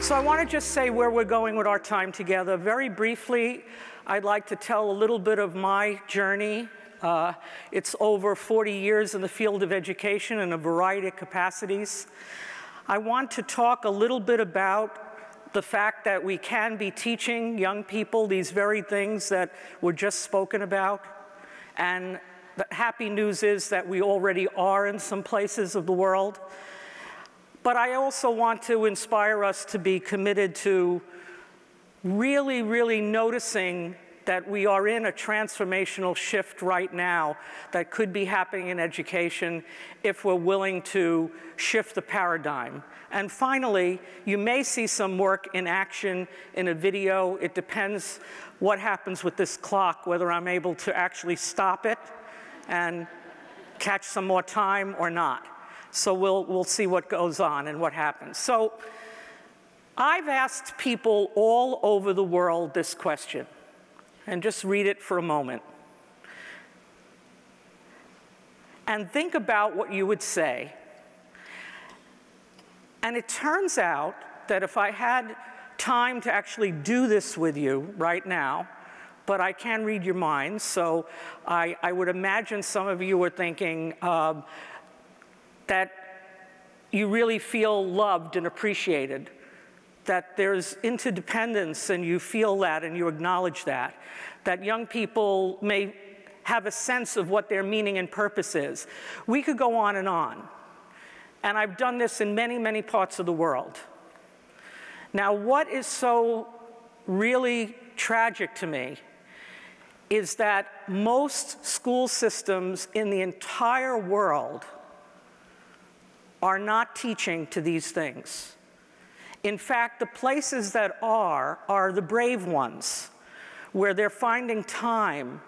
So I want to just say where we're going with our time together. Very briefly, I'd like to tell a little bit of my journey. It's over 40 years in the field of education in a variety of capacities. I want to talk a little bit about the fact that we can be teaching young people these very things that were just spoken about. And the happy news is that we already are in some places of the world. But I also want to inspire us to be committed to really, really noticing that we are in a transformational shift right now that could be happening in education if we're willing to shift the paradigm. And finally, you may see some work in action in a video. It depends what happens with this clock, whether I'm able to actually stop it and catch some more time or not. So we'll see what goes on and what happens. So I've asked people all over the world this question, and just read it for a moment. And think about what you would say. And it turns out that if I had time to actually do this with you right now, but I can read your minds, so I would imagine some of you are thinking, that you really feel loved and appreciated, that there's interdependence and you feel that and you acknowledge that young people may have a sense of what their meaning and purpose is. We could go on. And I've done this in many, many parts of the world. Now, what is so really tragic to me is that most school systems in the entire world are not teaching to these things. In fact, the places that are the brave ones, where they're finding time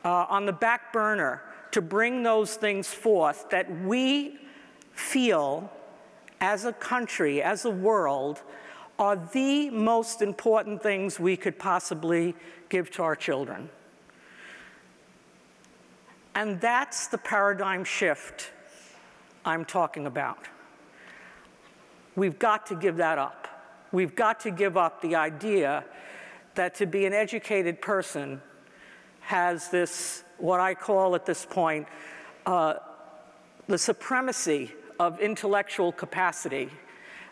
on the back burner to bring those things forth that we feel as a country, as a world, are the most important things we could possibly give to our children. And that's the paradigm shift I'm talking about. We've got to give that up. We've got to give up the idea that to be an educated person has this, what I call at this point, the supremacy of intellectual capacity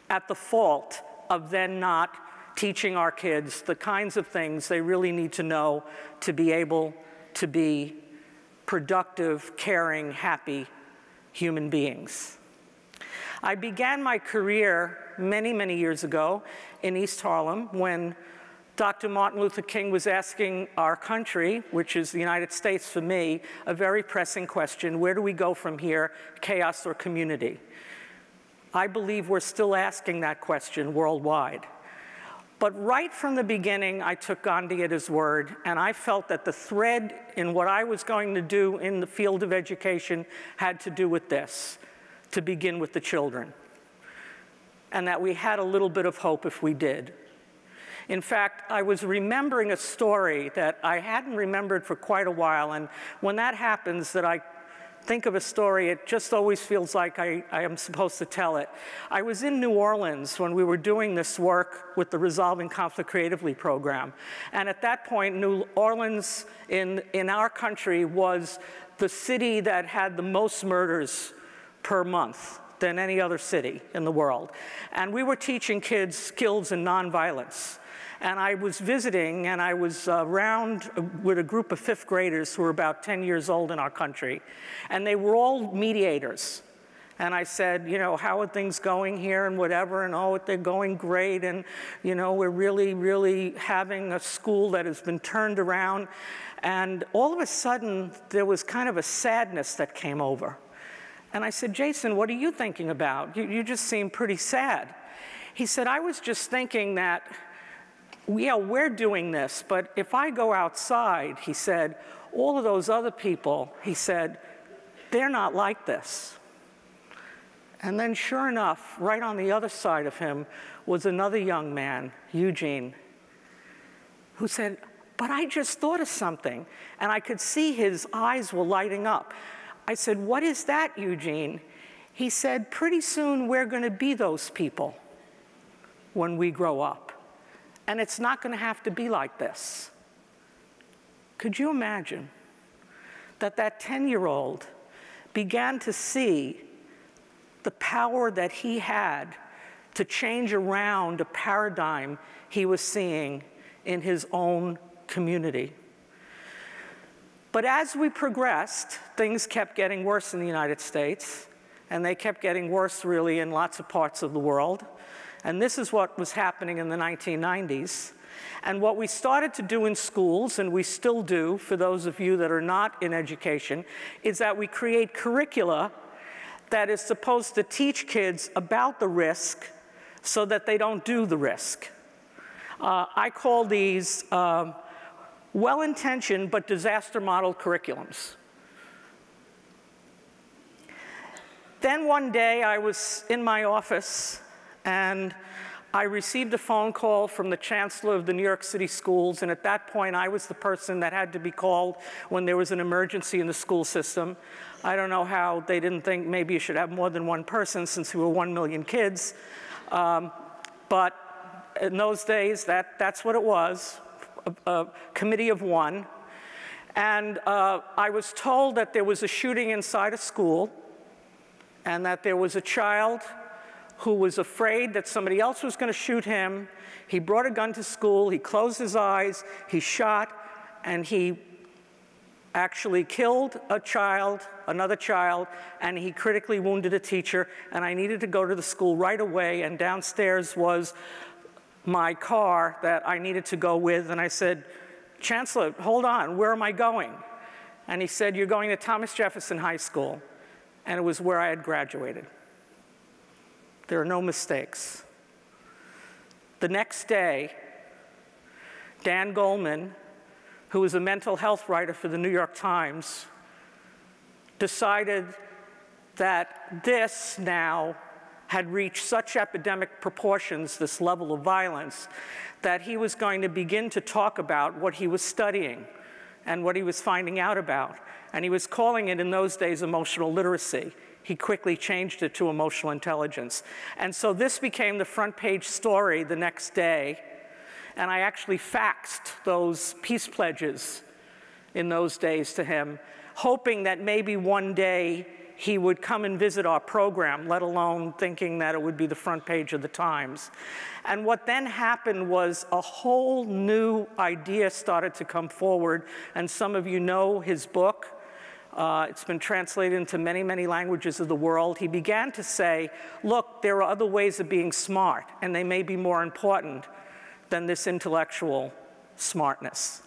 at the fault of then not teaching our kids the kinds of things they really need to know to be able to be productive, caring, happy human beings. I began my career many, many years ago in East Harlem when Dr. Martin Luther King was asking our country, which is the United States for me, a very pressing question: where do we go from here, chaos or community? I believe we're still asking that question worldwide. But right from the beginning, I took Gandhi at his word, and I felt that the thread in what I was going to do in the field of education had to do with this, to begin with the children, and that we had a little bit of hope if we did. In fact, I was remembering a story that I hadn't remembered for quite a while, and when that happens, that I think of a story, it just always feels like I am supposed to tell it. I was in New Orleans when we were doing this work with the Resolving Conflict Creatively program. And at that point, New Orleans in our country was the city that had the most murders per month than any other city in the world. And we were teaching kids skills in nonviolence. And I was visiting, and I was around with a group of fifth graders who were about 10 years old in our country. And they were all mediators. And I said, you know, how are things going here and whatever? And oh, they're going great. And, you know, we're really, really having a school that has been turned around. And all of a sudden, there was kind of a sadness that came over. And I said, Jason, what are you thinking about? You just seem pretty sad. He said, I was just thinking that, yeah, we're doing this, but if I go outside, he said, all of those other people, he said, they're not like this. And then sure enough, right on the other side of him was another young man, Eugene, who said, but I just thought of something. And I could see his eyes were lighting up. I said, what is that, Eugene? He said, pretty soon we're going to be those people. when we grow up. And it's not going to have to be like this. Could you imagine that that 10-year-old began to see the power that he had to change around a paradigm he was seeing in his own community? But as we progressed, things kept getting worse in the United States, and they kept getting worse really in lots of parts of the world. And this is what was happening in the 1990s. And what we started to do in schools, and we still do for those of you that are not in education, is that we create curricula that is supposed to teach kids about the risk so that they don't do the risk. I call these well-intentioned but disaster-modeled curriculums. Then one day I was in my office and I received a phone call from the chancellor of the New York City schools, and at that point I was the person that had to be called when there was an emergency in the school system. I don't know how they didn't think maybe you should have more than one person since we were 1 million kids. But in those days, that's what it was, a committee of one. And I was told that there was a shooting inside a school and that there was a child who was afraid that somebody else was going to shoot him. He brought a gun to school, he closed his eyes, he shot, and he actually killed a child, another child, and he critically wounded a teacher, and I needed to go to the school right away, and downstairs was my car that I needed to go with, and I said, "Chancellor, hold on, where am I going?" And he said, "You're going to Thomas Jefferson High School," and it was where I had graduated. There are no mistakes. The next day, Dan Goleman, who was a mental health writer for the New York Times, decided that this now had reached such epidemic proportions, this level of violence, that he was going to begin to talk about what he was studying and what he was finding out about. And he was calling it, in those days, emotional literacy. He quickly changed it to emotional intelligence. And so this became the front page story the next day. And I actually faxed those peace pledges in those days to him, hoping that maybe one day he would come and visit our program, let alone thinking that it would be the front page of the Times. And what then happened was a whole new idea started to come forward, and some of you know his book. It's been translated into many, many languages of the world. He began to say, look, there are other ways of being smart, and they may be more important than this intellectual smartness.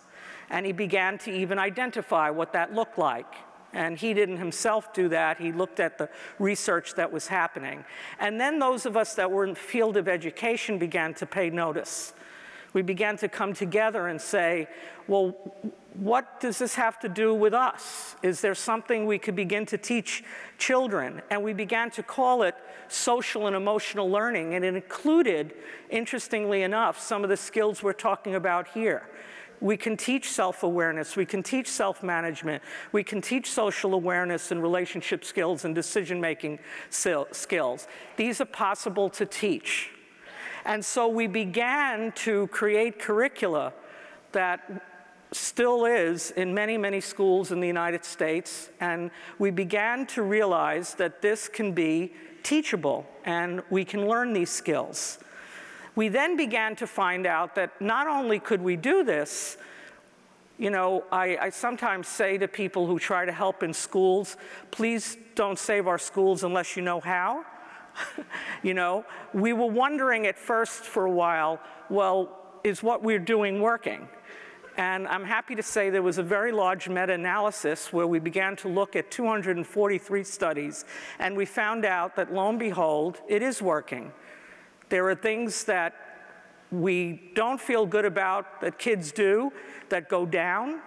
And he began to even identify what that looked like. And he didn't himself do that. He looked at the research that was happening. And then those of us that were in the field of education began to pay notice. We began to come together and say, well, what does this have to do with us? Is there something we could begin to teach children? And we began to call it social and emotional learning. And it included, interestingly enough, some of the skills we're talking about here. We can teach self-awareness, we can teach self-management, we can teach social awareness and relationship skills and decision-making skills. These are possible to teach. And so we began to create curricula that still is in many, many schools in the United States, and we began to realize that this can be teachable and we can learn these skills. We then began to find out that not only could we do this, you know, I sometimes say to people who try to help in schools, please don't save our schools unless you know how. You know, we were wondering at first for a while, well, is what we're doing working? And I'm happy to say there was a very large meta-analysis where we began to look at 243 studies, and we found out that, lo and behold, it is working. There are things that we don't feel good about that kids do that go down,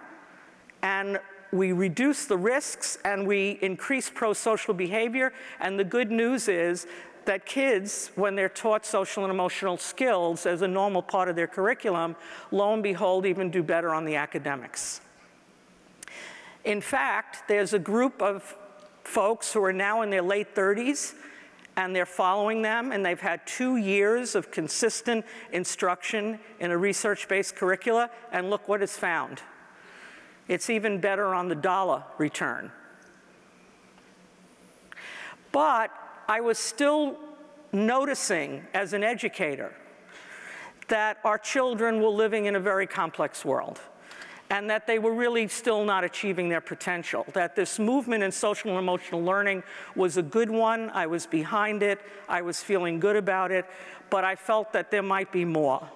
and we reduce the risks and we increase pro-social behavior. And the good news is that kids, when they're taught social and emotional skills as a normal part of their curriculum, lo and behold, even do better on the academics. In fact, there's a group of folks who are now in their late 30s, and they're following them, and they've had 2 years of consistent instruction in a research-based curricula, and look what is found. It's even better on the dollar return. But I was still noticing as an educator that our children were living in a very complex world, and that they were really still not achieving their potential, that this movement in social and emotional learning was a good one. I was behind it. I was feeling good about it, but I felt that there might be more.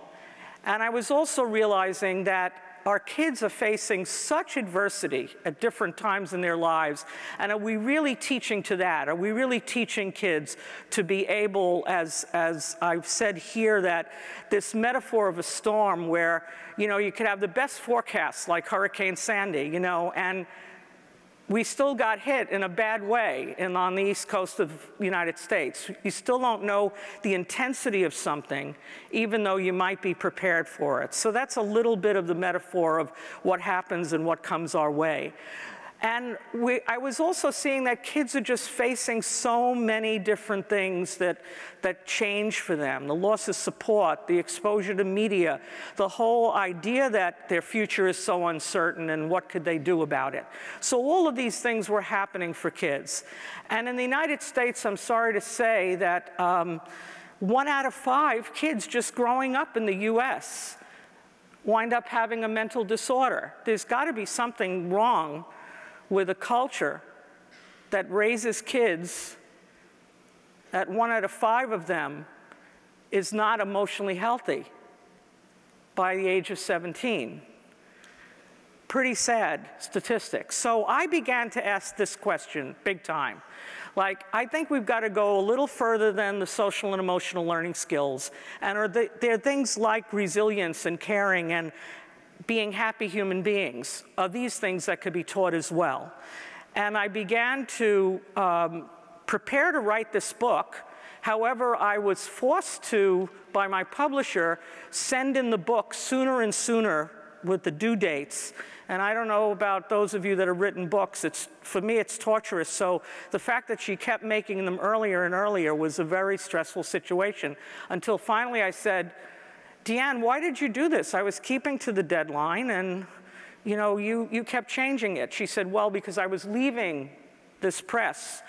And I was also realizing that our kids are facing such adversity at different times in their lives, and are we really teaching to that? Are we really teaching kids to be able, as I've said here, that this metaphor of a storm where, you could have the best forecasts like Hurricane Sandy, and we still got hit in a bad way on the east coast of the United States. You still don't know the intensity of something, even though you might be prepared for it. So that's a little bit of the metaphor of what happens and what comes our way. And I was also seeing that kids are just facing so many different things that change for them. The loss of support, the exposure to media, the whole idea that their future is so uncertain and what could they do about it. So all of these things were happening for kids. And in the United States, I'm sorry to say that 1 out of 5 kids just growing up in the US wind up having a mental disorder. There's got to be something wrong with a culture that raises kids, that 1 out of 5 of them is not emotionally healthy by the age of 17. Pretty sad statistics. So I began to ask this question big time. I think we've got to go a little further than the social and emotional learning skills. And there are things like resilience and caring and being happy human beings, are these things that could be taught as well. And I began to prepare to write this book. However, I was forced to, by my publisher, send in the book sooner and sooner with the due dates. And I don't know about those of you that have written books, for me it's torturous. So the fact that she kept making them earlier and earlier was a very stressful situation, until finally I said, Deanne, why did you do this? I was keeping to the deadline, and you kept changing it. She said, well, because I was leaving this press,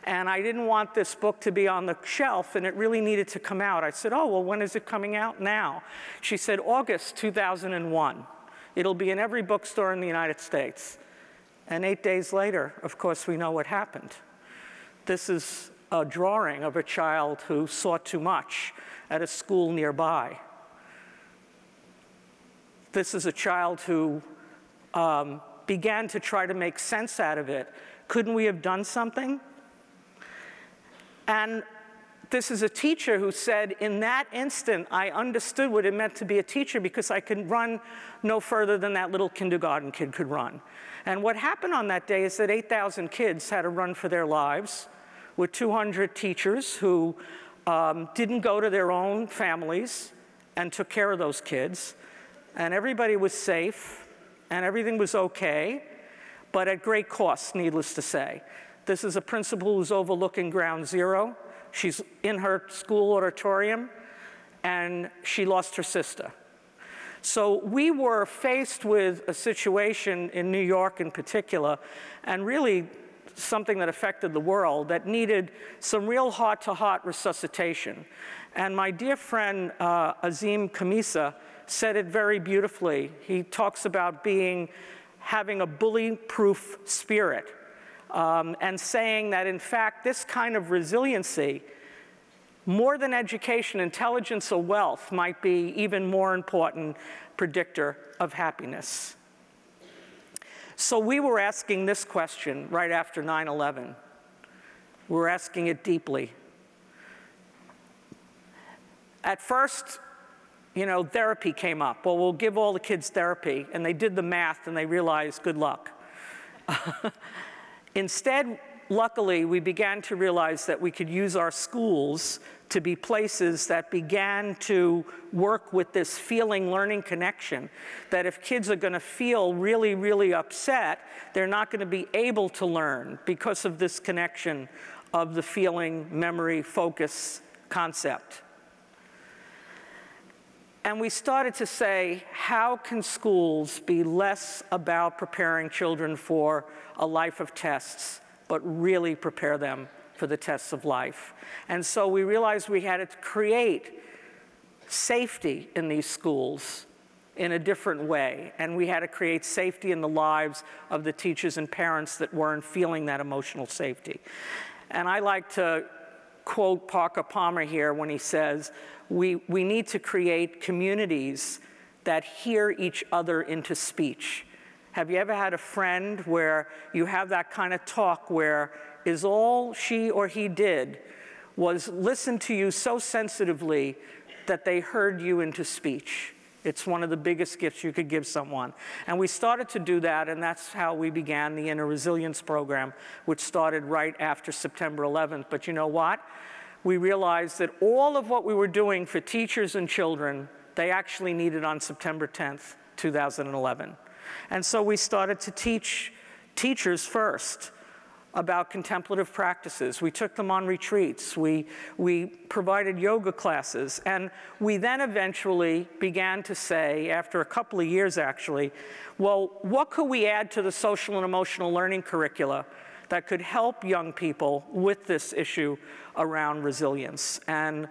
and I didn't want this book to be on the shelf, and it really needed to come out. I said, oh, well, when is it coming out now? She said, August 2001. It'll be in every bookstore in the United States. And 8 days later, of course, we know what happened. This is a drawing of a child who saw too much at a school nearby. This is a child who began to try to make sense out of it. Couldn't we have done something? And this is a teacher who said, in that instant, I understood what it meant to be a teacher because I could run no further than that little kindergarten kid could run. And what happened on that day is that 8,000 kids had to run for their lives with 200 teachers who didn't go to their own families and took care of those kids. And everybody was safe, and everything was okay, but at great cost, needless to say. This is a principal who's overlooking ground zero. She's in her school auditorium, and she lost her sister. So we were faced with a situation in New York in particular, and really something that affected the world, that needed some real heart-to-heart resuscitation. And my dear friend Azim Khamisa said it very beautifully. He talks about having a bully-proof spirit, and saying that, in fact, this kind of resiliency, more than education, intelligence, or wealth, might be even more important predictor of happiness. So we were asking this question right after 9/11. We were asking it deeply. At first, therapy came up. Well, we'll give all the kids therapy. And they did the math, and they realized, good luck. Instead, luckily, we began to realize that we could use our schools to be places that began to work with this feeling-learning connection, that if kids are going to feel really, really upset, they're not going to be able to learn because of this connection of the feeling, memory, focus concept. And we started to say, how can schools be less about preparing children for a life of tests, but really prepare them for the tests of life? And so we realized we had to create safety in these schools in a different way. And we had to create safety in the lives of the teachers and parents that weren't feeling that emotional safety. And I like to quote Parker Palmer here when he says, we need to create communities that hear each other into speech. Have you ever had a friend where you have that kind of talk where is all she or he did was listen to you so sensitively that they heard you into speech? It's one of the biggest gifts you could give someone. And we started to do that, and that's how we began the Inner Resilience Program, which started right after September 11th. But you know what? We realized that all of what we were doing for teachers and children, they actually needed on September 10th, 2011. And so we started to teach teachers first about contemplative practices. We took them on retreats. We provided yoga classes. And we then eventually began to say, after a couple of years actually, well, what could we add to the social and emotional learning curricula that could help young people with this issue around resilience? And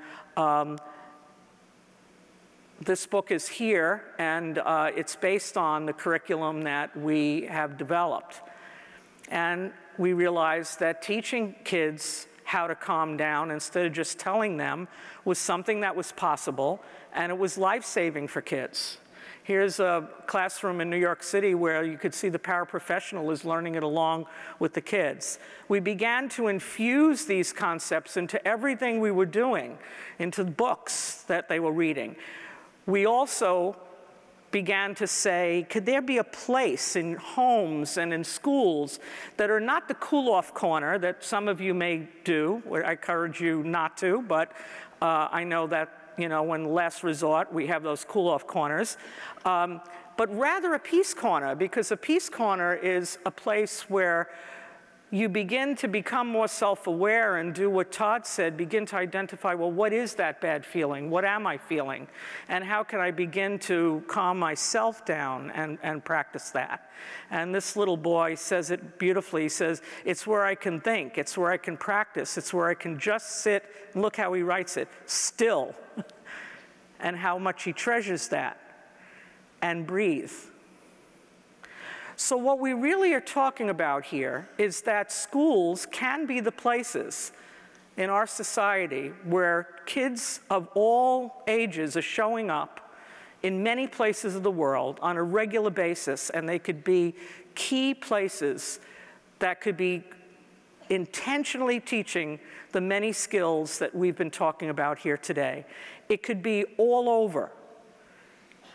this book is here, and it's based on the curriculum that we have developed. And we realized that teaching kids how to calm down instead of just telling them was something that was possible, and it was life-saving for kids. Here's a classroom in New York City where you could see the paraprofessional is learning it along with the kids. We began to infuse these concepts into everything we were doing, into the books that they were reading. We also began to say, could there be a place in homes and in schools that are not the cool-off corner that some of you may do, I encourage you not to, but I know that, you know, when last resort, we have those cool-off corners, but rather a peace corner, because a peace corner is a place where you begin to become more self-aware and do what Todd said, begin to identify, well, what is that bad feeling? What am I feeling? And how can I begin to calm myself down and practice that? And this little boy says it beautifully. He says, it's where I can think, it's where I can practice, it's where I can just sit, and look how he writes it, still, and how much he treasures that, and breathe. So what we really are talking about here is that schools can be the places in our society where kids of all ages are showing up in many places of the world on a regular basis, and they could be key places that could be intentionally teaching the many skills that we've been talking about here today. It could be all over.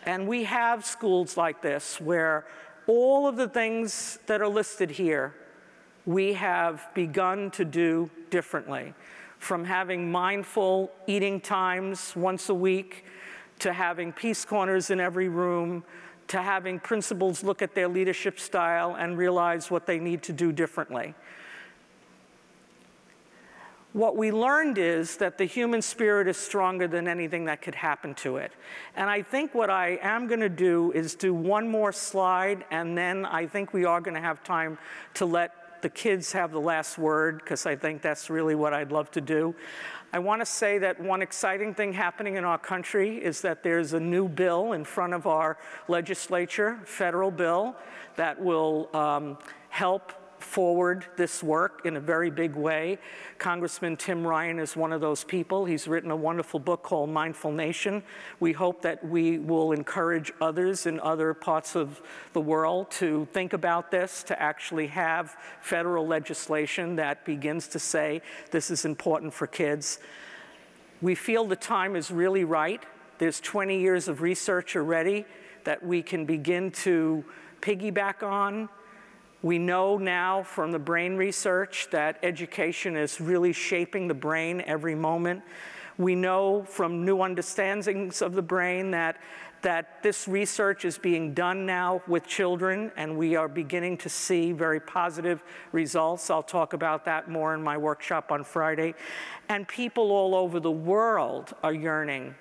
And we have schools like this where all of the things that are listed here, we have begun to do differently. From having mindful eating times once a week, to having peace corners in every room, to having principals look at their leadership style and realize what they need to do differently. What we learned is that the human spirit is stronger than anything that could happen to it. And I think what I am going to do is do one more slide, and then I think we are going to have time to let the kids have the last word, because I think that's really what I'd love to do. I want to say that one exciting thing happening in our country is that there's a new bill in front of our legislature, federal bill, that will help forward this work in a very big way. Congressman Tim Ryan is one of those people. He's written a wonderful book called Mindful Nation. We hope that we will encourage others in other parts of the world to think about this, to actually have federal legislation that begins to say this is important for kids. We feel the time is really right. There's 20 years of research already that we can begin to piggyback on. We know now from the brain research that education is really shaping the brain every moment. We know from new understandings of the brain that that this research is being done now with children, and we are beginning to see very positive results. I'll talk about that more in my workshop on Friday. And people all over the world are yearning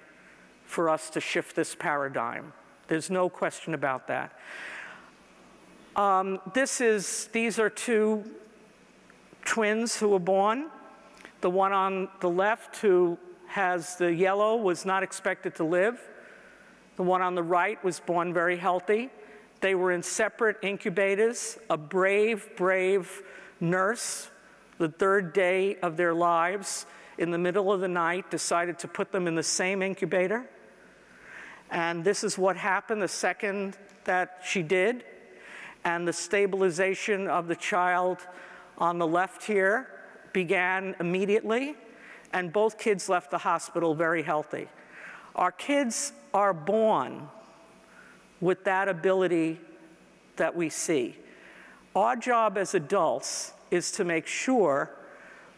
for us to shift this paradigm. There's no question about that. These are two twins who were born. The one on the left who has the yellow was not expected to live. The one on the right was born very healthy. They were in separate incubators. A brave, brave nurse, the third day of their lives, in the middle of the night, decided to put them in the same incubator. And this is what happened the second that she did. And the stabilization of the child on the left here began immediately, and both kids left the hospital very healthy. Our kids are born with that ability that we see. Our job as adults is to make sure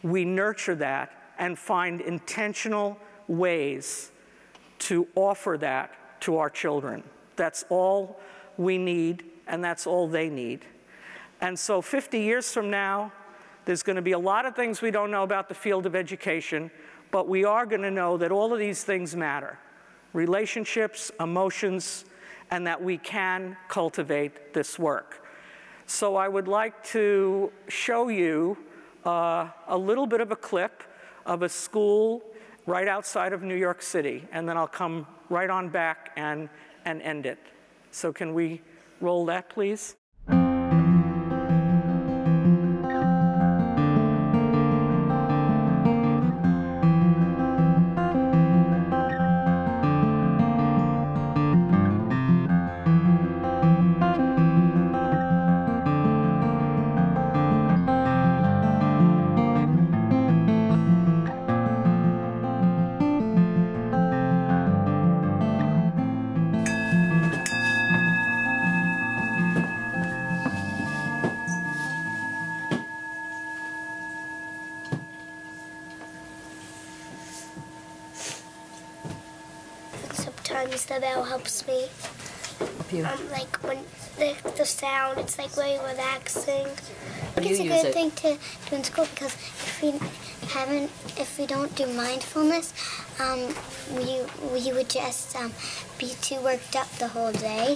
we nurture that and find intentional ways to offer that to our children. That's all we need, and that's all they need. And so 50 years from now, there's going to be a lot of things we don't know about the field of education, but we are going to know that all of these things matter. Relationships, emotions, and that we can cultivate this work. So I would like to show you a little bit of a clip of a school right outside of New York City, and then I'll come right on back and end it. So can we roll that, please? Sometimes the bell helps me. Like when the sound, it's like very relaxing. It's a good thing to do in school because if we don't do mindfulness, we would just be too worked up the whole day.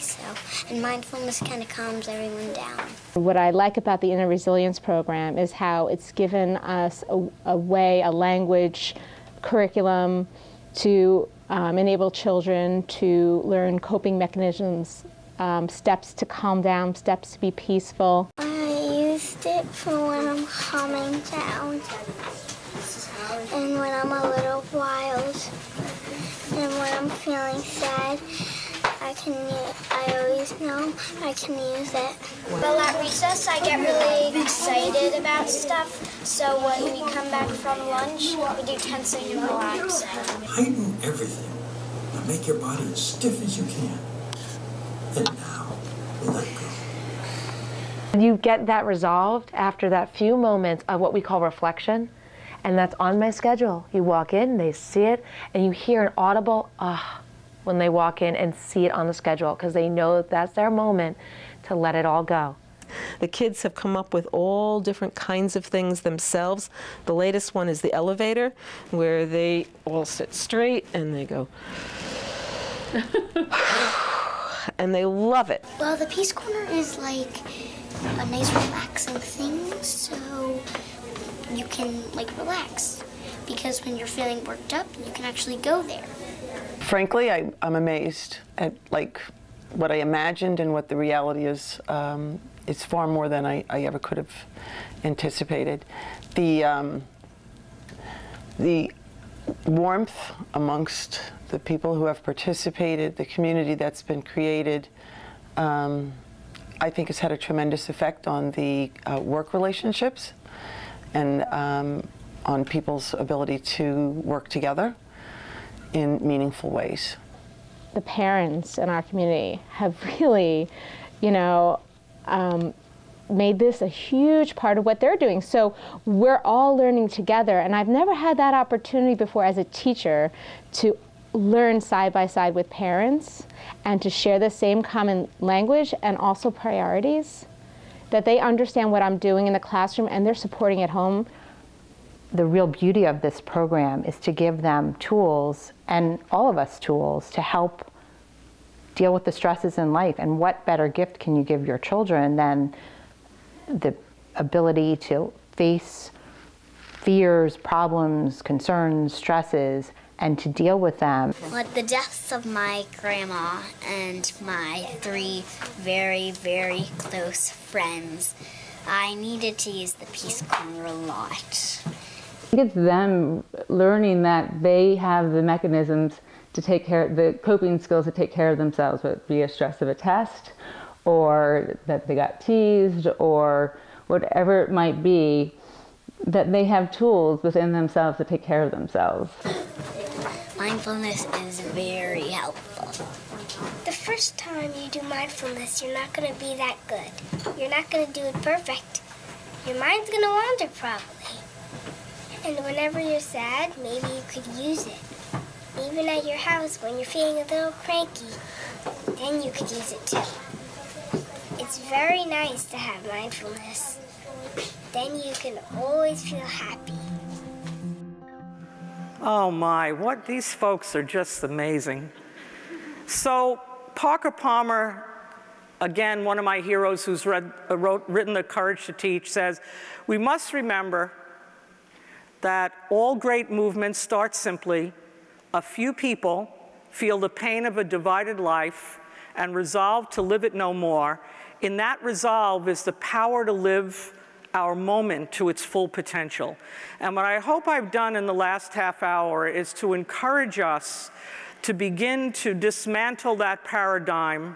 And mindfulness kind of calms everyone down. What I like about the Inner Resilience program is how it's given us a way, a language, curriculum to enable children to learn coping mechanisms, steps to calm down, steps to be peaceful. I used it for when I'm calming down and when I'm a little wild and when I'm feeling sad. I always know I can use it. Well, at recess, I get really excited about stuff. So when we come back from lunch, we do tensing and relaxing. Heighten everything and make your body as stiff as you can. And now, let go. You get that resolved after that few moments of what we call reflection, and that's on my schedule. You walk in, they see it, and you hear an audible ah when they walk in and see it on the schedule, because they know that that's their moment to let it all go. The kids have come up with all different kinds of things themselves. The latest one is the elevator, where they all sit straight and they go, and they love it. Well, the Peace Corner is like a nice relaxing thing, so you can relax. Because when you're feeling worked up, you can actually go there. Frankly, I'm amazed at what I imagined and what the reality is. It's far more than I ever could have anticipated. The warmth amongst the people who have participated, the community that's been created, I think has had a tremendous effect on the work relationships and on people's ability to work together in meaningful ways. The parents in our community have really, made this a huge part of what they're doing. So we're all learning together, and I've never had that opportunity before as a teacher to learn side by side with parents and to share the same common language and also priorities, that they understand what I'm doing in the classroom and they're supporting at home. The real beauty of this program is to give them tools, and all of us tools, to help deal with the stresses in life. And what better gift can you give your children than the ability to face fears, problems, concerns, stresses, and to deal with them. With the deaths of my grandma and my 3 very, very close friends, I needed to use the Peace Corner a lot. It's them learning that they have the mechanisms to take care, the coping skills to take care of themselves, whether it be a stress of a test, or that they got teased, or whatever it might be, that they have tools within themselves to take care of themselves. Mindfulness is very helpful. The first time you do mindfulness, you're not going to be that good. You're not going to do it perfect. Your mind's going to wander probably. And whenever you're sad, maybe you could use it. Even at your house when you're feeling a little cranky, then you could use it too. It's very nice to have mindfulness. Then you can always feel happy. Oh my, what these folks are just amazing. So Parker Palmer, again, one of my heroes who's written The Courage to Teach, says, we must remember that all great movements start simply. A few people feel the pain of a divided life and resolve to live it no more. In that resolve is the power to live our moment to its full potential. And what I hope I've done in the last half hour is to encourage us to begin to dismantle that paradigm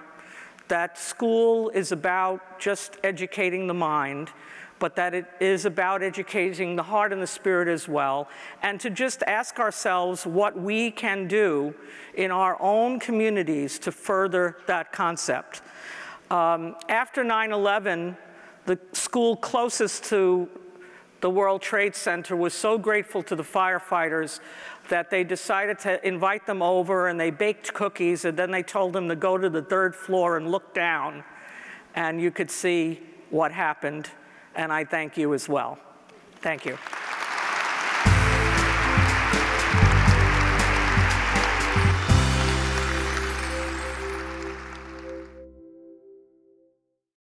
that school is about just educating the mind, but that it is about educating the heart and the spirit as well, and to just ask ourselves what we can do in our own communities to further that concept. After 9/11, the school closest to the World Trade Center was so grateful to the firefighters that they decided to invite them over, and they baked cookies, and then they told them to go to the 3rd floor and look down, and you could see what happened. And I thank you as well. Thank you.